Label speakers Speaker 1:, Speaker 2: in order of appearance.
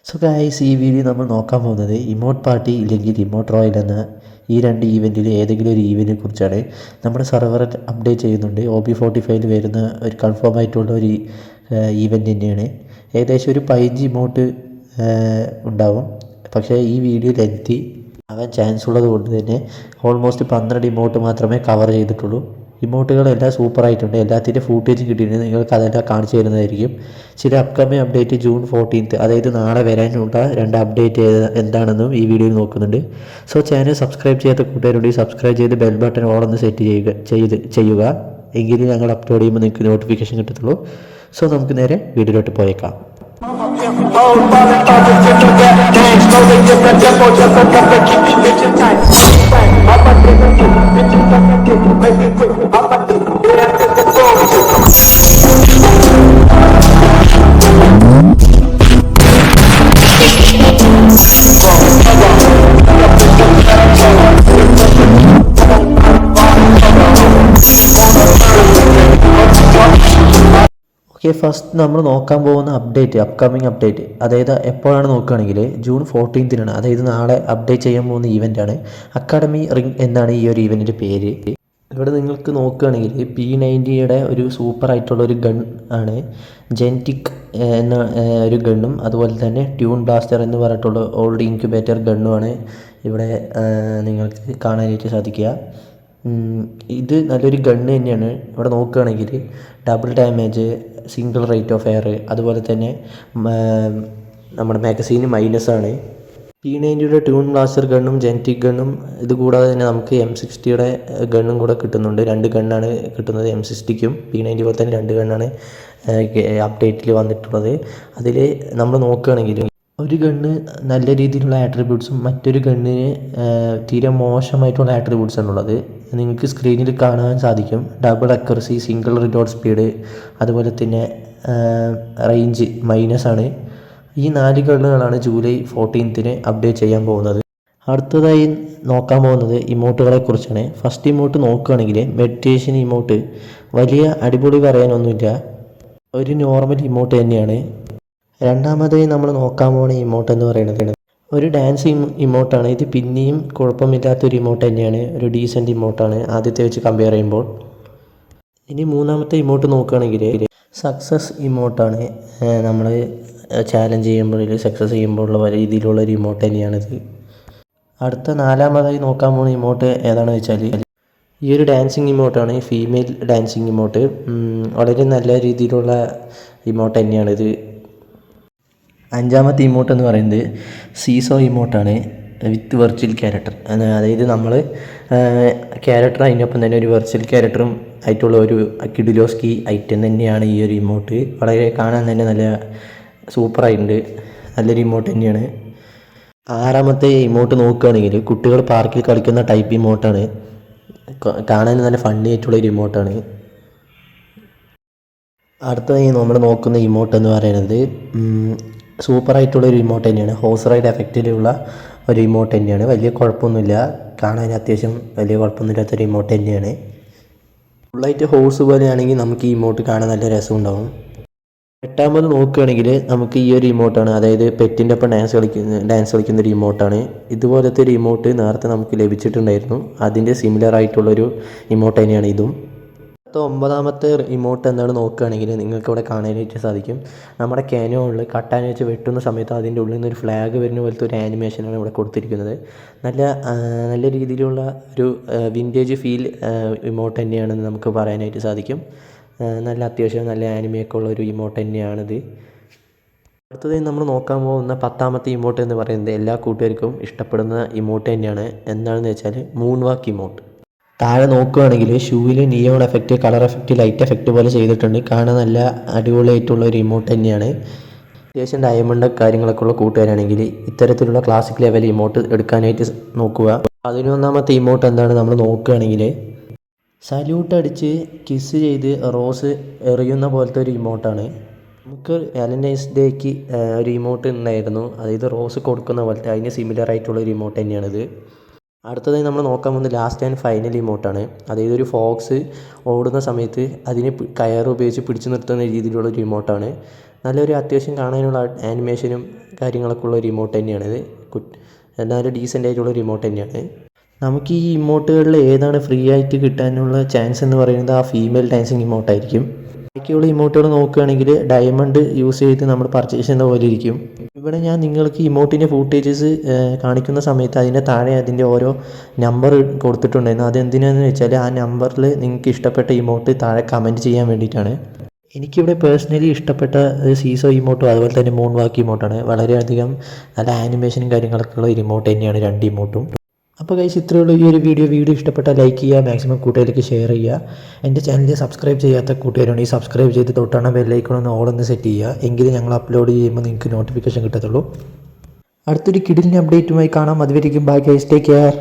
Speaker 1: So guys, ഈ video നമ്മൾ നോക്കാൻ പോകുന്നത് ഇമോട്ട് പാർട്ടി ഇല്ലെങ്കിൽ ഇമോട്ട് റോയൽ എന്ന ഈ രണ്ട് ഈവൻറ്റിൽ ഏതെങ്കിലും ഒരു ഈവൻറ്റിനെ കുറിച്ചാണ്. നമ്മുടെ സെർവർ അപ്ഡേറ്റ് ചെയ്യുന്നുണ്ട്. OB45 വരുന്ന ഒരു കൺഫേം ആയിട്ടുള്ള ഒരു ഈവൻറ്റ് തന്നെയാണ്. ഏകദേശം ഒരു 15 ഇമോട്ട് ഉണ്ടാവും. പക്ഷേ ഈ വീഡിയോ ലെങ്തി ആകാൻ ചാൻസ് ഉള്ളത് കൊണ്ട് തന്നെ ഓൾമോസ്റ്റ് 12 ഇമോട്ട് മാത്രമേ കവർ ചെയ്തിട്ടുള്ളൂ. ഇമോട്ടുകളെല്ലാം സൂപ്പറായിട്ടുണ്ട്. എല്ലാത്തിൻ്റെ ഫൂട്ടേജ് കിട്ടിയിട്ടുണ്ട്. നിങ്ങൾക്ക് അതെല്ലാം കാണിച്ചു തരുന്നതായിരിക്കും. ചില അപ്കമിങ് അപ്ഡേറ്റ് ജൂൺ 14, അതായത് നാളെ വരാനുള്ള 2 അപ്ഡേറ്റ് എന്താണെന്നും ഈ വീഡിയോയിൽ നോക്കുന്നുണ്ട്. സോ ചാനൽ സബ്സ്ക്രൈബ് ചെയ്യാത്ത കൂട്ടുകാരുണ്ടെങ്കിൽ സബ്സ്ക്രൈബ് ചെയ്ത് ബെൽ ബട്ടൺ ഓളൊന്ന് സെറ്റ് ചെയ്യുക. എങ്കിലും ഞങ്ങൾ അപ്ലോഡ് ചെയ്യുമ്പോൾ നിങ്ങൾക്ക് നോട്ടിഫിക്കേഷൻ കിട്ടത്തുള്ളൂ. സോ നമുക്ക് നേരെ വീഡിയോയിലോട്ട് പോയേക്കാം. ഓക്കെ, ഫസ്റ്റ് നമ്മൾ നോക്കാൻ പോകുന്ന അപ്കമിങ് അപ്ഡേറ്റ്, അതായത് എപ്പോഴാണ് നോക്കുകയാണെങ്കിൽ ജൂൺ 14 അതായത് നാളെ അപ്ഡേറ്റ് ചെയ്യാൻ പോകുന്ന ഈവൻ്റാണ്. അക്കാഡമി റിംഗ് എന്നാണ് ഈ ഒരു ഈവൻറ്റിൻ്റെ പേര്. ഇവിടെ നിങ്ങൾക്ക് നോക്കുകയാണെങ്കിൽ P90യുടെ ഒരു സൂപ്പറായിട്ടുള്ള ഒരു ഗൺ ആണ്. ജെനറ്റിക് എന്ന ഒരു ഗണ്ണും അതുപോലെ തന്നെ ട്യൂൺ ബ്ലാസ്റ്റർ എന്ന് പറഞ്ഞിട്ടുള്ള ഓൾഡ് ഇൻക്യുബേറ്റർ ഗണ്ണുമാണ് ഇവിടെ നിങ്ങൾക്ക് കാണാനായിട്ട് സാധിക്കുക. ഇത് നല്ലൊരു ഗണ്ണ് തന്നെയാണ്. ഇവിടെ നോക്കുകയാണെങ്കിൽ double damage, single rate of fire, അതുപോലെ തന്നെ നമ്മുടെ മാഗസീന് -ആണ്. P90യുടെ ട്യൂൺ ബ്ലാസ്റ്റർ ഗണ്ണും ജെനറ്റിക് ഗണ്ണും ഇത് കൂടാതെ തന്നെ നമുക്ക് M60യുടെ ഗണ്ണും കൂടെ കിട്ടുന്നുണ്ട്. 2 ഗണ്ണാണ് കിട്ടുന്നത്. M60ക്കും P90 പോലെ തന്നെ 2 ഗണ്ണാണ് അപ്ഡേറ്റിൽ വന്നിട്ടുള്ളത്. അതിൽ നമ്മൾ നോക്കുകയാണെങ്കിൽ ഒരു ഗണ്ണ് നല്ല രീതിയിലുള്ള ആട്രിബ്യൂട്ട്സും മറ്റൊരു ഗണ്ണിന് തീരെ മോശമായിട്ടുള്ള ആട്രിബ്യൂട്ട്സാണുള്ളത്. നിങ്ങൾക്ക് സ്ക്രീനിൽ കാണാൻ സാധിക്കും. Double accuracy, single reload speed, അതുപോലെ തന്നെ റേഞ്ച് -ആണ്. ഈ 4 ഗണ്ണുകളാണ് ജൂലൈ 14 അപ്ഡേറ്റ് ചെയ്യാൻ പോകുന്നത്. അടുത്തതായി നോക്കാൻ പോകുന്നത് ഇമോട്ടുകളെ കുറിച്ചാണ്. ഫസ്റ്റ് ഇമോട്ട് നോക്കുകയാണെങ്കിൽ മെഡിറ്റേഷൻ ഇമോട്ട് വലിയ അടിപൊളി പറയാനൊന്നുമില്ല, ഒരു നോർമൽ ഇമോട്ട് തന്നെയാണ്. രണ്ടാമതായി നമ്മൾ നോക്കാൻ പോകുന്ന ഇമോട്ട് എന്ന് പറയുന്നത് ഒരു ഡാൻസ് ഇമോട്ടാണ്. ഇത് പിന്നെയും കുഴപ്പമില്ലാത്തൊരു ഇമോട്ട് തന്നെയാണ്, ഒരു ഡീസൻറ്റ് ഇമോട്ടാണ് ആദ്യത്തെ വെച്ച് കമ്പയർ ചെയ്യുമ്പോൾ. ഇനി മൂന്നാമത്തെ ഇമോട്ട് നോക്കുകയാണെങ്കിൽ സക്സസ് ഇമോട്ടാണ്. നമ്മൾ ചാലഞ്ച് ചെയ്യുമ്പോൾ സക്സസ് ചെയ്യുമ്പോഴുള്ള രീതിയിലുള്ള ഒരു ഇമോട്ട് തന്നെയാണിത്. അടുത്ത നാലാമതായി നോക്കാൻ പോകുന്ന ഇമോട്ട് ഏതാണെന്ന് വെച്ചാൽ ഈ ഒരു ഡാൻസിങ് ഇമോട്ടാണ്, ഫീമെയിൽ ഡാൻസിങ് ഇമോട്ട്. വളരെ നല്ല രീതിയിലുള്ള ഇമോട്ട് തന്നെയാണിത്. അഞ്ചാമത്തെ ഇമോട്ട് എന്ന് പറയുന്നത് സീസോ ഇമോട്ടാണ് വിത്ത് വെർച്വൽ ക്യാരക്ടർ. അതായത് നമ്മൾ ക്യാരക്ടർ അതിനൊപ്പം തന്നെ ഒരു വെർച്വൽ ക്യാരക്ടറും ആയിട്ടുള്ള ഒരു കിഡിലോസ്കി ഐറ്റം തന്നെയാണ് ഈ ഒരു ഇമോട്ട്. വളരെ കാണാൻ തന്നെ നല്ല സൂപ്പറായിട്ടുണ്ട്, നല്ലൊരു ഇമോട്ട് തന്നെയാണ്. ആറാമത്തെ ഇമോട്ട് നോക്കുകയാണെങ്കിൽ കുട്ടികൾ പാർക്കിൽ കളിക്കുന്ന ടൈപ്പ് ഇമോട്ടാണ്. കാണാൻ നല്ല ഫണ്ണി ആയിട്ടുള്ളൊരു ഇമോട്ടാണ്. അടുത്തതായി നമ്മൾ നോക്കുന്ന ഇമോട്ട് എന്ന് പറയുന്നത് സൂപ്പറായിട്ടുള്ളൊരു ഇമോട്ട് തന്നെയാണ്. ഹോസ് റൈഡ് എഫക്റ്റിലുള്ള ഒരു ഇമോട്ട് തന്നെയാണ്. വലിയ കുഴപ്പമൊന്നുമില്ല, കാണാൻ അത്യാവശ്യം വലിയ കുഴപ്പമൊന്നുമില്ലാത്തൊരു ഇമോട്ട് തന്നെയാണ്. ഫുള്ളായിട്ട് ഹോസ് പോലെയാണെങ്കിൽ നമുക്ക് ഈ ഇമോട്ട് കാണാൻ നല്ല രസമുണ്ടാവും. എട്ടാമത് നോക്കുകയാണെങ്കിൽ നമുക്ക് ഈ ഒരു ഇമോട്ടാണ്, അതായത് പെറ്റിൻ്റെ ഒപ്പം ഡാൻസ് കളിക്കുന്ന ഒരു ഇമോട്ടാണ്. ഇതുപോലത്തെ ഒരു ഇമോട്ട് നേരത്തെ നമുക്ക് ലഭിച്ചിട്ടുണ്ടായിരുന്നു. അതിൻ്റെ സിമിലർ ആയിട്ടുള്ളൊരു ഇമോട്ട് തന്നെയാണ് ഇതും. ഒമ്പതാമത്തെ ഇമോട്ട് എന്താണ് നോക്കുകയാണെങ്കിൽ നിങ്ങൾക്ക് ഇവിടെ കാണാനായിട്ട് സാധിക്കും. നമ്മുടെ കാനോണിൽ കട്ടാൻ വെച്ച് വെട്ടുന്ന സമയത്ത് അതിൻ്റെ ഉള്ളിൽ നിന്ന് ഒരു ഫ്ലാഗ് വരുന്ന പോലത്തെ ഒരു ആനിമേഷനാണ് ഇവിടെ കൊടുത്തിരിക്കുന്നത്. നല്ല രീതിയിലുള്ള ഒരു വിൻറ്റേജ് ഫീൽ ഇമോട്ട് തന്നെയാണെന്ന് നമുക്ക് പറയാനായിട്ട് സാധിക്കും. നല്ല അത്യാവശ്യം നല്ല ആനിമയൊക്കെ ഉള്ള ഒരു ഇമോട്ട് തന്നെയാണിത്. അടുത്തതായി നമ്മൾ നോക്കാൻ പോകുന്ന 10ാമത്തെ ഇമോട്ട് എന്ന് പറയുന്നത് എല്ലാ കൂട്ടുകാർക്കും ഇഷ്ടപ്പെടുന്ന ഇമോട്ട് തന്നെയാണ്. എന്താണെന്ന് വെച്ചാൽ മൂൺ വാക്ക് ഇമോട്ട്. താഴെ നോക്കുകയാണെങ്കിൽ ഷൂവിൽ neon effect, colour effect, light effect പോലെ ചെയ്തിട്ടുണ്ട്. കാണാൻ നല്ല അടിപൊളിയായിട്ടുള്ള ഒരു ഇമോട്ട് തന്നെയാണ്. അത്യാവശ്യം ഡയമണ്ട് കാര്യങ്ങളൊക്കെ ഉള്ള കൂട്ടുകാരാണെങ്കിൽ ഇത്തരത്തിലുള്ള ക്ലാസിക് ലെവൽ ഇമോട്ട് എടുക്കാനായിട്ട് നോക്കുക. 11ാമത്തെ ഇമോട്ട് എന്താണ് നമ്മൾ നോക്കുകയാണെങ്കിൽ സല്യൂട്ട് അടിച്ച് കിസ് ചെയ്ത് റോസ് എറിയുന്ന പോലത്തെ ഒരു ഇമോട്ടാണ്. നമുക്ക് വാലന്റൈൻസ് ഡേക്ക് ഒരു ഇമോട്ട് ഉണ്ടായിരുന്നു, അതായത് റോസ് കൊടുക്കുന്ന പോലത്തെ അതിന് സിമിലർ ആയിട്ടുള്ള ഒരു ഇമോട്ട് തന്നെയാണിത്. അടുത്തതായി നമ്മൾ നോക്കാൻ പോകുന്നത് ലാസ്റ്റ് ആൻഡ് ഫൈനൽ ഇമോട്ടാണ്. അതായത് ഒരു ഫോക്സ് ഓടുന്ന സമയത്ത് അതിനെ കയർ ഉപയോഗിച്ച് പിടിച്ചു നിർത്തുന്ന രീതിയിലുള്ള ഒരു ഇമോട്ടാണ്. നല്ലൊരു അത്യാവശ്യം കാണാനുള്ള ആനിമേഷനും കാര്യങ്ങളൊക്കെ ഉള്ള ഒരു ഇമോട്ട് തന്നെയാണിത്. എന്നാലും ഡീസൻ്റ് ആയിട്ടുള്ള ഒരു ഇമോട്ട് തന്നെയാണ്. നമുക്ക് ഈ ഇമോട്ടുകളിൽ ഏതാണ് ഫ്രീ ആയിട്ട് കിട്ടാനുള്ള ചാൻസ് എന്ന് പറയുന്നത് ആ ഫീമെയിൽ ഡാൻസിങ് ഇമോട്ടായിരിക്കും. ബാക്കിയുള്ള ഇമോട്ടുകൾ നോക്കുകയാണെങ്കിൽ ഡയമണ്ട് യൂസ് ചെയ്ത് നമ്മൾ പർച്ചേസ് ചെയ്യുന്ന പോലെ ഇരിക്കും. ഇവിടെ ഞാൻ നിങ്ങൾക്ക് ഇമോട്ടിൻ്റെ ഫൂട്ടേജസ് കാണിക്കുന്ന സമയത്ത് അതിൻ്റെ താഴെ അതിൻ്റെ ഓരോ നമ്പർ കൊടുത്തിട്ടുണ്ടായിരുന്നു. അതെന്തിനാണെന്ന് വെച്ചാൽ ആ നമ്പറിൽ നിങ്ങൾക്ക് ഇഷ്ടപ്പെട്ട ഇമോട്ട് താഴെ കമൻറ്റ് ചെയ്യാൻ വേണ്ടിയിട്ടാണ്. എനിക്കിവിടെ പേഴ്സണലി ഇഷ്ടപ്പെട്ട സീസോ ഇമോട്ടും അതുപോലെ തന്നെ മൂൺ വാക്ക് ഇമോട്ടാണ്. വളരെയധികം നല്ല ആനിമേഷനും കാര്യങ്ങളൊക്കെ ഉള്ള ഒരു ഇമോട്ട് തന്നെയാണ് രണ്ട് ഇമോട്ടും. അപ്പോൾ ഗൈസ് ഇത്രയുള്ള ഈ ഒരു വീഡിയോ ഇഷ്ടപ്പെട്ടാൽ ലൈക്ക് ചെയ്യുക, മാക്സിമം കൂട്ടുകാർക്ക് ഷെയർ ചെയ്യുക. എൻ്റെ ചാനൽ സബ്സ്ക്രൈബ് ചെയ്യാത്ത കൂട്ടുകാരുണ്ടെങ്കിൽ സബ്സ്ക്രൈബ് ചെയ്ത് തൊട്ടാണ് ബെല്ലൈക്കൺ ഓളൊന്ന് സെറ്റ് ചെയ്യുക. എങ്കിലും ഞങ്ങൾ അപ്ലോഡ് ചെയ്യുമ്പോൾ നിങ്ങൾക്ക് നോട്ടിഫിക്കേഷൻ കിട്ടത്തുള്ളൂ. അടുത്തൊരു കിടിലിൻ്റെ അപ്ഡേറ്റുമായി കാണാം. അതുവരെയും ബൈ ഗൈസ്, ടേക്ക് കെയർ.